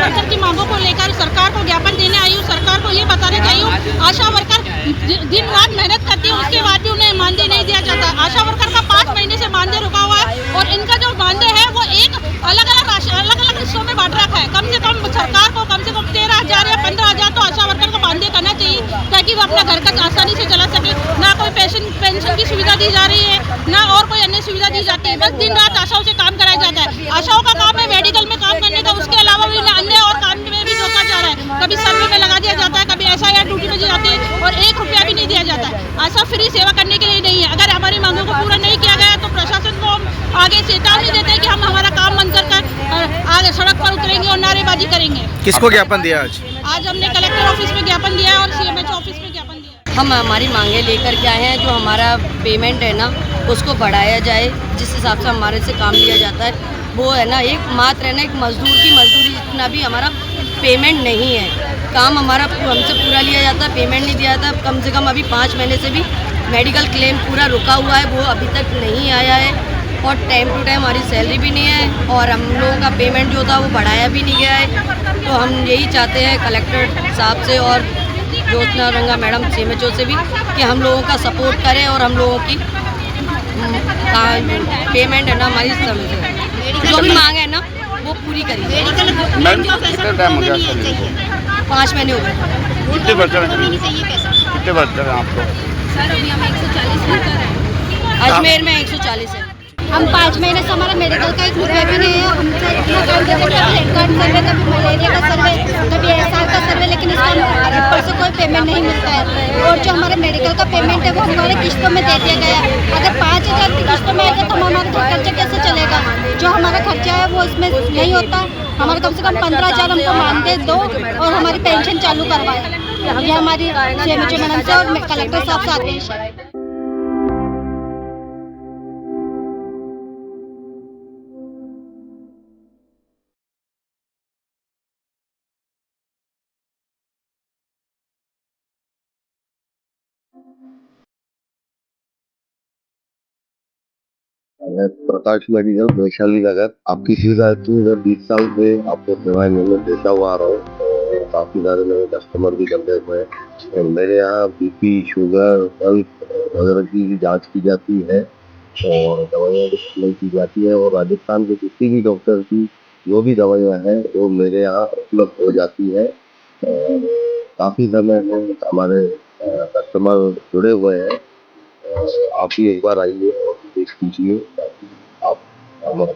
Worker की मांगों को लेकर सरकार को ज्ञापन देने आई हूँ। सरकार को ये बताने आई हूँ, आशा वर्कर दिन रात मेहनत करती है, उसके बाद भी उन्हें मानदेय नहीं दिया जाता। आशा वर्कर का 5 महीने से मानदेय रुका हुआ है और इनका जो मानदेय है वो एक अलग अलग हिस्सों में बांट रखा है। कम से कम सरकार को कम से कम 13,000 या 15,000 तो आशा वर्कर को मानदेय करना चाहिए, ताकि वो अपना घर का आसानी से चला सके। ना कोई पेंशन की सुविधा दी जा रही है, ना और कोई अन्य सुविधा दी जाती है। बस दिन रात आशाओं से काम कराया जाता है। आशाओं का काम है मेडिकल में काम करने का, उसके अलावा भी अन्य और काम में भी धोखा जा रहा है। कभी सर्वे में लगा दिया जाता है, कभी SIR ड्यूटी में जाती है और 1 रुपया भी नहीं दिया जाता है। आशा फ्री सेवा करने के लिए नहीं है। अगर हमारी मांगों को पूरा नहीं किया गया तो प्रशासन को हम आगे चेतावनी देते हैं कि हम हमारा काम बंद कर आगे सड़क पर उतरेंगे और नारेबाजी करेंगे। किसको ज्ञापन दिया आज हमने कलेक्टर ऑफिस में ज्ञापन दिया है और CMHO ऑफिस में ज्ञापन दिया। हम हमारी मांगे लेकर के आए हैं, जो हमारा पेमेंट है ना उसको बढ़ाया जाए, जिस हिसाब से हमारे से काम लिया जाता है वो है ना एक मात्र है ना एक मजदूर की मजदूरी जितना भी हमारा पेमेंट नहीं है। काम हमारा हमसे पूरा लिया जाता है, पेमेंट नहीं दिया जाता। कम से कम अभी 5 महीने से भी मेडिकल क्लेम पूरा रुका हुआ है, वो अभी तक नहीं आया है और टाइम टू टाइम हमारी सैलरी भी नहीं है और हम लोगों का पेमेंट जो था वो बढ़ाया भी नहीं गया है। तो हम यही चाहते हैं कलेक्टर साहब से और ज्योत्ना रंगा मैडम CMHO से भी कि हम लोगों का सपोर्ट करें और हम लोगों की पेमेंट है ना हमारी समय से जो भी मांग है ना वो पूरी करी। कितना टाइम हो गया? 5 महीने हो गए। कितने वर्कर हैं आपको? सर अभी हम 140 वर्कर हैं। अजमेर में 140 है। हम 5 महीने से हमारा मेडिकल का एक रुपया भी नहीं है। हमसे इतना काम देते हैं, कभी हेड कार्ड सर्वे, कभी मलेरिया का सर्वे, कभी SR का सर्वे, लेकिन इसका ऊपर से कोई पेमेंट नहीं मिलता है। और जो हमारे मेडिकल का पेमेंट है वो हमारे किस्तों में दे दिया गया है। अगर 5,000 की किस्तों में आएगा तो हमारा खर्चा कैसे चलेगा? जो हमारा खर्चा है वो इसमें नहीं होता। हमारे कम से कम 15,000 हमको मानदेय दो और हमारी पेंशन चालू करवाए। ये हमारी CMHO मैडम से और कलेक्टर साहब से आदेश है। प्रकाश मेडिकल वैशाली नगर। आपकी सुविधा 20 साल से आपको सेवाएं मैं देता हुआ आ रहा हूँ और काफी सारे मेरे कस्टमर भी करते हुए हैं। और मेरे यहाँ BP, शुगर, पल्स वगैरह की जांच की जाती है और दवाइयाँ डिस्प्ले की जाती है और राजस्थान के किसी भी डॉक्टर की जो भी दवाइयाँ हैं वो मेरे यहाँ उपलब्ध हो जाती है। काफी समय में हमारे कस्टमर जुड़े हुए हैं। आप भी एक बार आइए और देख लीजिए। आप हमारे